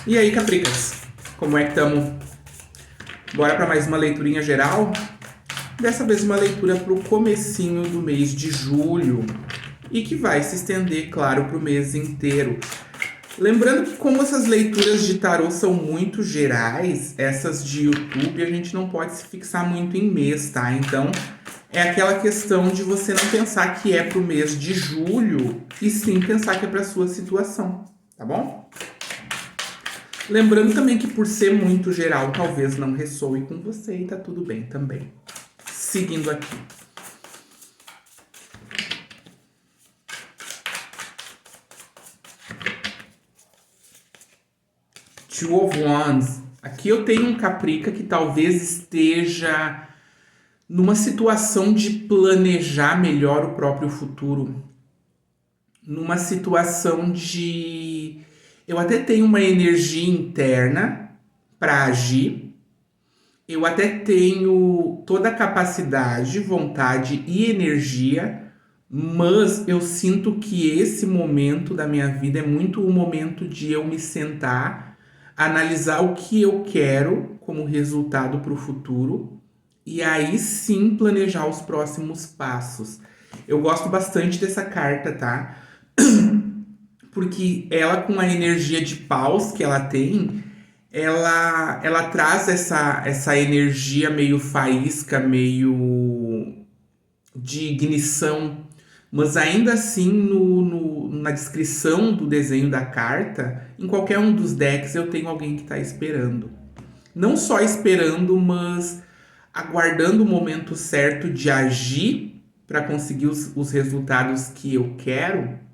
E aí, Capricas? Como é que estamos? Bora para mais uma leiturinha geral? Dessa vez uma leitura para o comecinho do mês de julho e que vai se estender, claro, para o mês inteiro. Lembrando que como essas leituras de tarô são muito gerais, essas de YouTube, a gente não pode se fixar muito em mês, tá? Então, é aquela questão de você não pensar que é pro mês de julho e sim pensar que é pra sua situação, tá bom? Lembrando também que por ser muito geral, talvez não ressoe com você e tá tudo bem também. Seguindo aqui. Two of Wands. Aqui eu tenho um Caprica que talvez esteja numa situação de planejar melhor o próprio futuro. Numa situação de... Eu até tenho uma energia interna para agir. Eu até tenho toda a capacidade, vontade e energia, mas eu sinto que esse momento da minha vida é muito o momento de eu me sentar, analisar o que eu quero como resultado para o futuro e aí sim planejar os próximos passos. Eu gosto bastante dessa carta, tá? Porque ela, com a energia de paus que ela tem, ela traz essa energia meio faísca, meio de ignição, mas ainda assim na descrição do desenho da carta, em qualquer um dos decks eu tenho alguém que está esperando. Não só esperando, mas aguardando o momento certo de agir para conseguir os resultados que eu quero.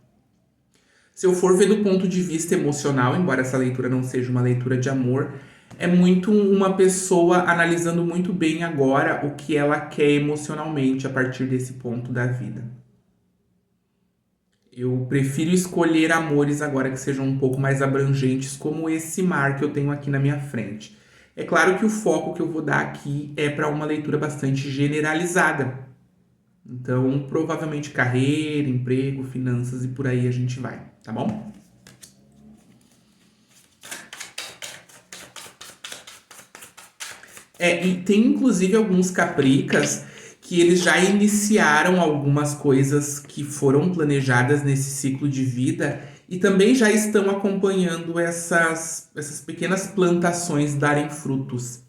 Se eu for ver do ponto de vista emocional, embora essa leitura não seja uma leitura de amor, é muito uma pessoa analisando muito bem agora o que ela quer emocionalmente a partir desse ponto da vida. Eu prefiro escolher amores agora que sejam um pouco mais abrangentes, como esse mar que eu tenho aqui na minha frente. É claro que o foco que eu vou dar aqui é para uma leitura bastante generalizada. Então, provavelmente carreira, emprego, finanças e por aí a gente vai, tá bom? E tem inclusive alguns capricas que eles já iniciaram algumas coisas que foram planejadas nesse ciclo de vida e também já estão acompanhando essas pequenas plantações darem frutos.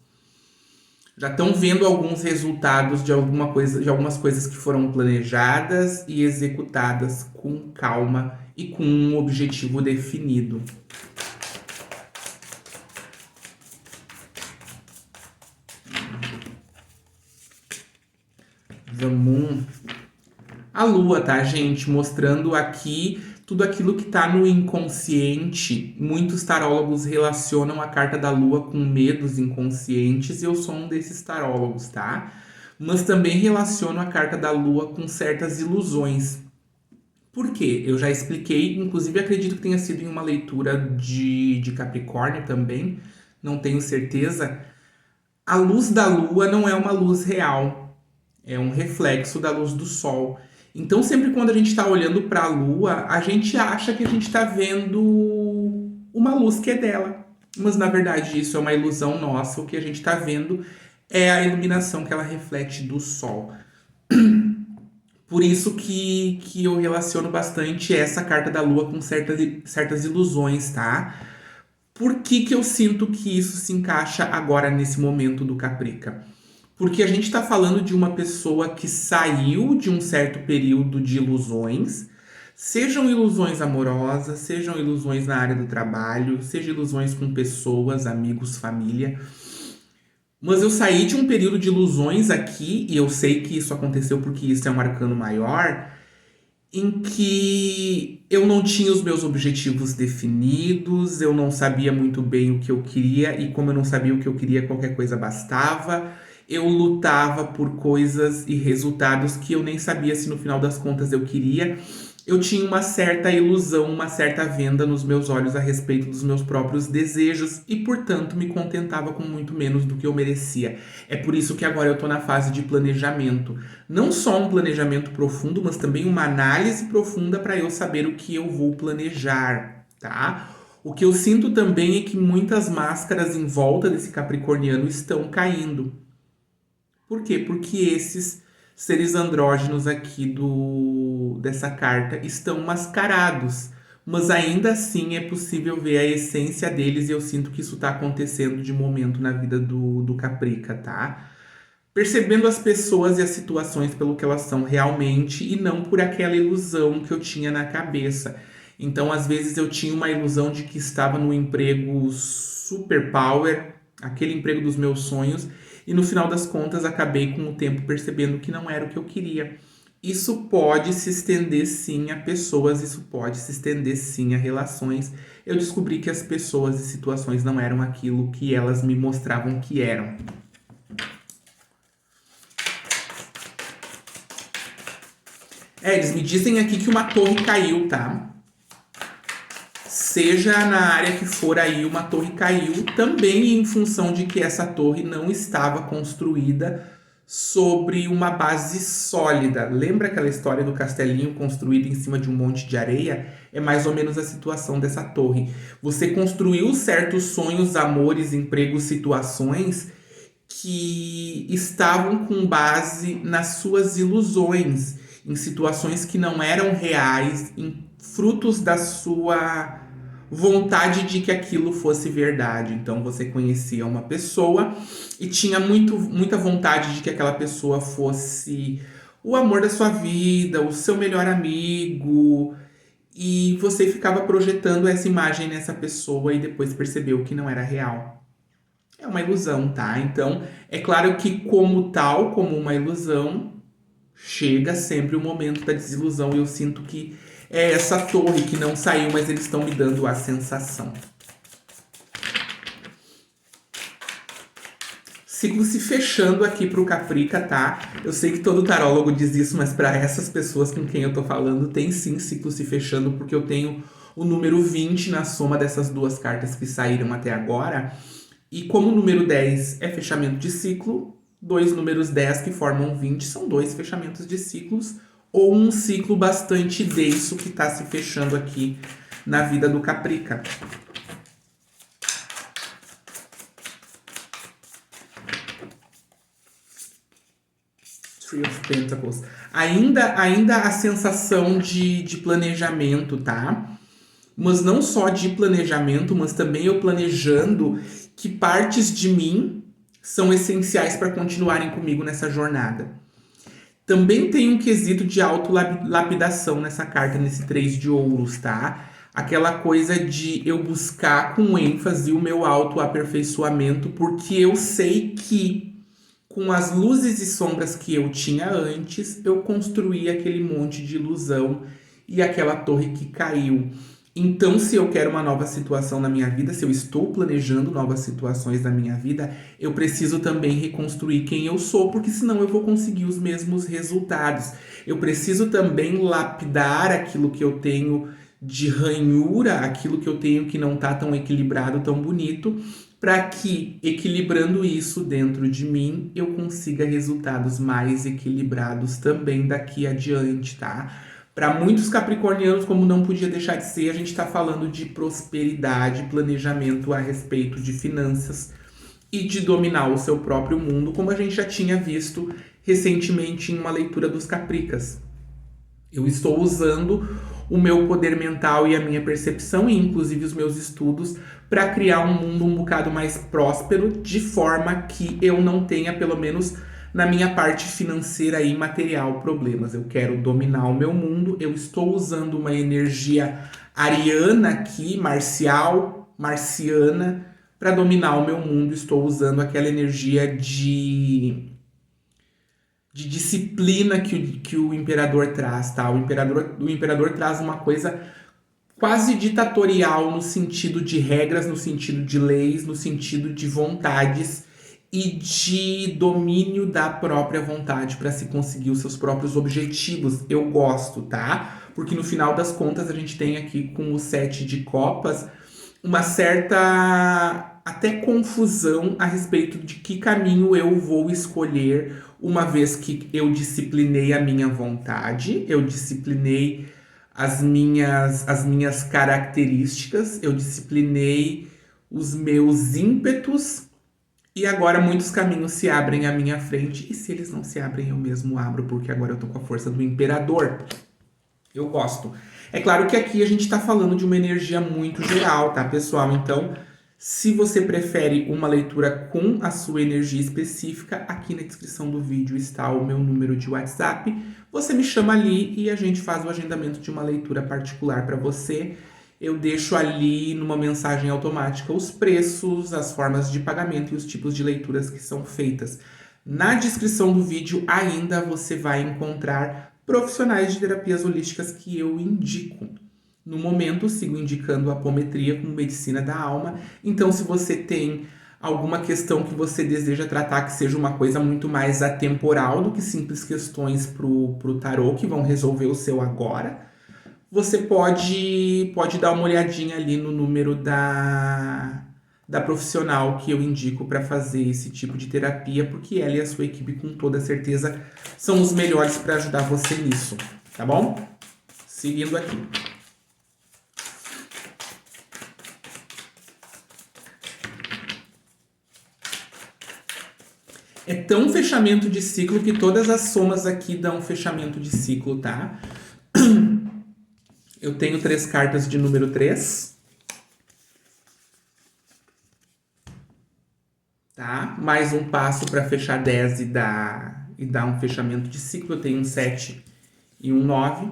Já estão vendo alguns resultados de algumas coisas que foram planejadas e executadas com calma e com um objetivo definido. Vamos. A lua, tá, gente? Mostrando aqui tudo aquilo que está no inconsciente. Muitos tarólogos relacionam a carta da lua com medos inconscientes e eu sou um desses tarólogos, tá? Mas também relaciono a carta da lua com certas ilusões. Por quê? Eu já expliquei, inclusive acredito que tenha sido em uma leitura de Capricórnio também, não tenho certeza. A luz da lua não é uma luz real, é um reflexo da luz do sol. Então, sempre quando a gente está olhando para a lua, a gente acha que a gente está vendo uma luz que é dela. Mas, na verdade, isso é uma ilusão nossa. O que a gente está vendo é a iluminação que ela reflete do sol. Por isso que eu relaciono bastante essa carta da lua com certas ilusões, tá? Por que eu sinto que isso se encaixa agora nesse momento do Caprica? Porque a gente está falando de uma pessoa que saiu de um certo período de ilusões, sejam ilusões amorosas, sejam ilusões na área do trabalho, sejam ilusões com pessoas, amigos, família. Mas eu saí de um período de ilusões aqui, e eu sei que isso aconteceu porque isso é um arcano maior, em que eu não tinha os meus objetivos definidos, eu não sabia muito bem o que eu queria, e como eu não sabia o que eu queria, qualquer coisa bastava. Eu lutava por coisas e resultados que eu nem sabia se no final das contas eu queria. Eu tinha uma certa ilusão, uma certa venda nos meus olhos a respeito dos meus próprios desejos e, portanto, me contentava com muito menos do que eu merecia. É por isso que agora eu tô na fase de planejamento. Não só um planejamento profundo, mas também uma análise profunda para eu saber o que eu vou planejar, tá? O que eu sinto também é que muitas máscaras em volta desse capricorniano estão caindo. Por quê? Porque esses seres andrógenos aqui dessa carta estão mascarados. Mas ainda assim é possível ver a essência deles e eu sinto que isso está acontecendo de momento na vida do Caprica, tá? Percebendo as pessoas e as situações pelo que elas são realmente e não por aquela ilusão que eu tinha na cabeça. Então, às vezes, eu tinha uma ilusão de que estava no emprego super power, aquele emprego dos meus sonhos, e no final das contas acabei com o tempo percebendo que não era o que eu queria. Isso pode se estender sim a pessoas, isso pode se estender sim a relações. Eu descobri que as pessoas e situações não eram aquilo que elas me mostravam que eram. Eles me dizem aqui que uma torre caiu, tá? Seja na área que for aí, uma torre caiu, também em função de que essa torre não estava construída sobre uma base sólida. Lembra aquela história do castelinho construído em cima de um monte de areia? É mais ou menos a situação dessa torre. Você construiu certos sonhos, amores, empregos, situações que estavam com base nas suas ilusões, em situações que não eram reais, em frutos da sua vontade de que aquilo fosse verdade. Então você conhecia uma pessoa e tinha muita vontade de que aquela pessoa fosse o amor da sua vida, o seu melhor amigo, e você ficava projetando essa imagem nessa pessoa e depois percebeu que não era real. É uma ilusão, tá? Então, é claro que como tal, como uma ilusão, chega sempre o momento da desilusão e eu sinto que é essa torre que não saiu, mas eles estão me dando a sensação. Ciclo se fechando aqui pro Caprica, tá? Eu sei que todo tarólogo diz isso, mas para essas pessoas com quem eu tô falando, tem sim ciclo se fechando, porque eu tenho o número 20 na soma dessas duas cartas que saíram até agora. E como o número 10 é fechamento de ciclo, dois números 10 que formam 20 são dois fechamentos de ciclos, ou um ciclo bastante denso que está se fechando aqui na vida do Caprica. Three of Pentacles. Ainda a sensação de planejamento, tá? Mas não só de planejamento, mas também eu planejando que partes de mim são essenciais para continuarem comigo nessa jornada. Também tem um quesito de autolapidação nessa carta, nesse 3 de ouros, tá? Aquela coisa de eu buscar com ênfase o meu autoaperfeiçoamento, porque eu sei que com as luzes e sombras que eu tinha antes, eu construí aquele monte de ilusão e aquela torre que caiu. Então, se eu quero uma nova situação na minha vida, se eu estou planejando novas situações na minha vida, eu preciso também reconstruir quem eu sou, porque senão eu vou conseguir os mesmos resultados. Eu preciso também lapidar aquilo que eu tenho de ranhura, aquilo que eu tenho que não está tão equilibrado, tão bonito, para que, equilibrando isso dentro de mim, eu consiga resultados mais equilibrados também daqui adiante, tá? Para muitos capricornianos, como não podia deixar de ser, a gente está falando de prosperidade, planejamento a respeito de finanças e de dominar o seu próprio mundo, como a gente já tinha visto recentemente em uma leitura dos Capricas. Eu estou usando o meu poder mental e a minha percepção, e inclusive os meus estudos, para criar um mundo um bocado mais próspero, de forma que eu não tenha, pelo menos na minha parte financeira e material, problemas. Eu quero dominar o meu mundo, eu estou usando uma energia ariana aqui, marciana, para dominar o meu mundo. Estou usando aquela energia de disciplina que o imperador traz, tá? O imperador traz uma coisa quase ditatorial no sentido de regras, no sentido de leis, no sentido de vontades e de domínio da própria vontade para se conseguir os seus próprios objetivos. Eu gosto, tá? Porque no final das contas a gente tem aqui com o 7 de copas uma certa até confusão a respeito de que caminho eu vou escolher, uma vez que eu disciplinei a minha vontade, eu disciplinei as minhas características, eu disciplinei os meus ímpetos e agora muitos caminhos se abrem à minha frente. E se eles não se abrem, eu mesmo abro, porque agora eu tô com a força do imperador. Eu gosto. É claro que aqui a gente tá falando de uma energia muito geral, tá, pessoal? Então, se você prefere uma leitura com a sua energia específica, aqui na descrição do vídeo está o meu número de WhatsApp. Você me chama ali e a gente faz o agendamento de uma leitura particular para você. Eu deixo ali numa mensagem automática os preços, as formas de pagamento e os tipos de leituras que são feitas. Na descrição do vídeo ainda você vai encontrar profissionais de terapias holísticas que eu indico. No momento, sigo indicando a apometria como medicina da alma. Então, se você tem alguma questão que você deseja tratar que seja uma coisa muito mais atemporal do que simples questões pro tarô que vão resolver o seu agora, você pode dar uma olhadinha ali no número da profissional que eu indico para fazer esse tipo de terapia, porque ela e a sua equipe, com toda certeza, são os melhores para ajudar você nisso, tá bom? Seguindo aqui. É tão fechamento de ciclo que todas as somas aqui dão fechamento de ciclo, tá? Eu tenho 3 cartas de número 3. Tá? Mais um passo para fechar 10 e dar um fechamento de ciclo. Eu tenho um 7 e um 9.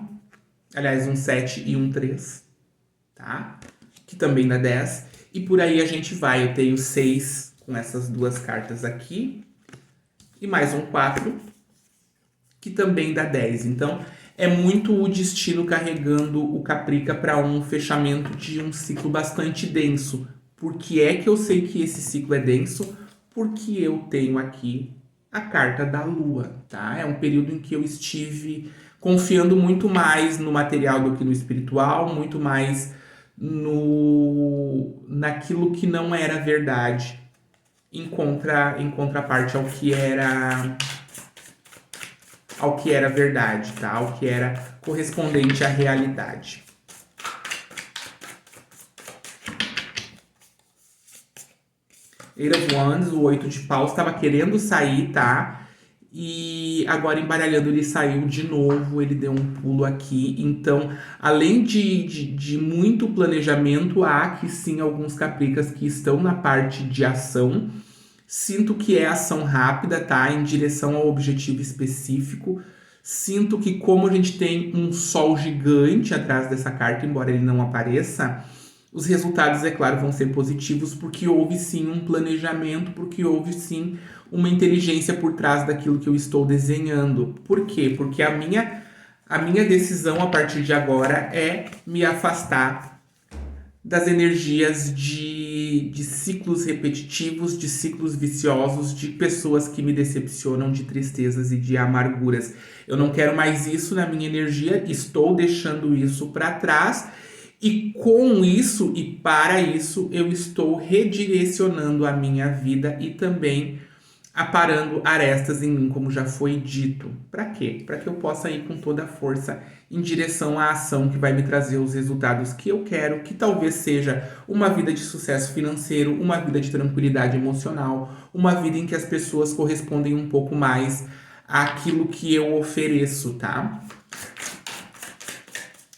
Aliás, um 7 e um 3. Tá? Que também dá 10. E por aí a gente vai. Eu tenho 6 com essas 2 cartas aqui. E mais um 4, que também dá 10. Então, é muito o destino carregando o Caprica para um fechamento de um ciclo bastante denso. Por que é que eu sei que esse ciclo é denso? Porque eu tenho aqui a carta da Lua, tá? É um período em que eu estive confiando muito mais no material do que no espiritual, muito mais naquilo que não era verdade, em contraparte ao que era verdade, tá? Ao que era correspondente à realidade. Eight of Wands, o 8 de paus, estava querendo sair, tá? E agora embaralhando ele saiu de novo, ele deu um pulo aqui. Então, além de muito planejamento, há aqui sim alguns capricas que estão na parte de ação. Sinto que é ação rápida, tá? Em direção ao objetivo específico. Sinto que como a gente tem um sol gigante atrás dessa carta, embora ele não apareça, os resultados, é claro, vão ser positivos porque houve sim um planejamento, porque houve sim uma inteligência por trás daquilo que eu estou desenhando. Por quê? Porque a minha decisão a partir de agora é me afastar das energias de ciclos repetitivos, de ciclos viciosos, de pessoas que me decepcionam, de tristezas e de amarguras. Eu não quero mais isso na minha energia, estou deixando isso para trás. E com isso e para isso, eu estou redirecionando a minha vida e também aparando arestas em mim, como já foi dito. Para quê? Para que eu possa ir com toda a força em direção à ação que vai me trazer os resultados que eu quero, que talvez seja uma vida de sucesso financeiro, uma vida de tranquilidade emocional, uma vida em que as pessoas correspondem um pouco mais àquilo que eu ofereço, tá?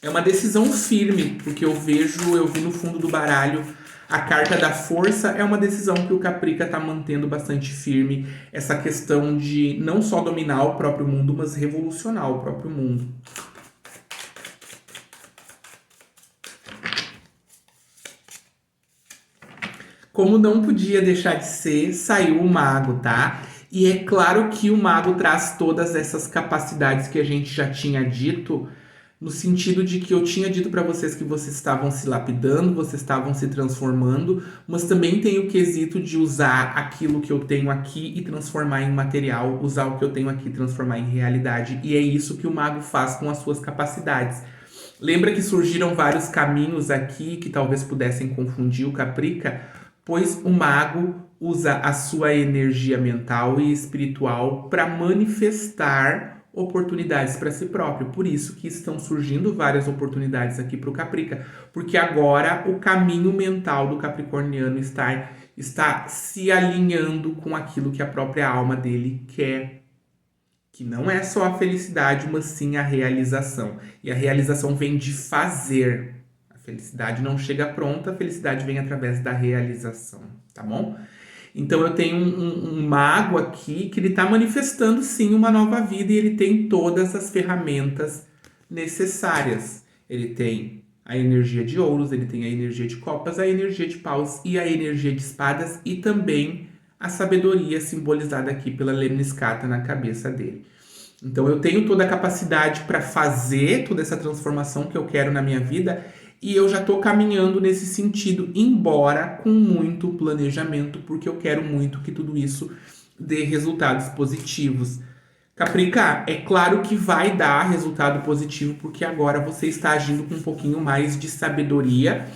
É uma decisão firme, porque eu vi no fundo do baralho, a carta da força é uma decisão que o Caprica está mantendo bastante firme. Essa questão de não só dominar o próprio mundo, mas revolucionar o próprio mundo. Como não podia deixar de ser, saiu o mago, tá? E é claro que o mago traz todas essas capacidades que a gente já tinha dito, no sentido de que eu tinha dito para vocês que vocês estavam se lapidando, vocês estavam se transformando, mas também tem o quesito de usar aquilo que eu tenho aqui e transformar em material, usar o que eu tenho aqui e transformar em realidade. E é isso que o mago faz com as suas capacidades. Lembra que surgiram vários caminhos aqui que talvez pudessem confundir o Caprica? Pois o mago usa a sua energia mental e espiritual para manifestar oportunidades para si próprio. Por isso que estão surgindo várias oportunidades aqui para o Caprica, porque agora o caminho mental do capricorniano está se alinhando com aquilo que a própria alma dele quer. Que não é só a felicidade, mas sim a realização. E a realização vem de fazer. A felicidade não chega pronta, a felicidade vem através da realização, tá bom? Então eu tenho um mago aqui que ele está manifestando sim uma nova vida e ele tem todas as ferramentas necessárias. Ele tem a energia de ouros, ele tem a energia de copas, a energia de paus e a energia de espadas e também a sabedoria simbolizada aqui pela lemniscata na cabeça dele. Então eu tenho toda a capacidade para fazer toda essa transformação que eu quero na minha vida e eu já estou caminhando nesse sentido, embora com muito planejamento, porque eu quero muito que tudo isso dê resultados positivos. Caprica, é claro que vai dar resultado positivo, porque agora você está agindo com um pouquinho mais de sabedoria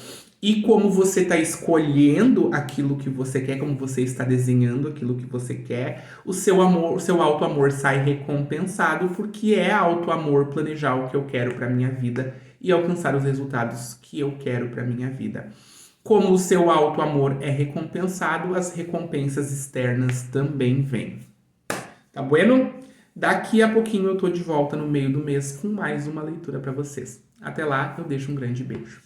e como você está escolhendo aquilo que você quer, como você está desenhando aquilo que você quer, o seu amor, o seu auto-amor sai recompensado, porque é auto-amor planejar o que eu quero para minha vida e alcançar os resultados que eu quero para minha vida. Como o seu auto-amor é recompensado, as recompensas externas também vêm. Tá bueno? Daqui a pouquinho eu tô de volta no meio do mês com mais uma leitura para vocês. Até lá, eu deixo um grande beijo.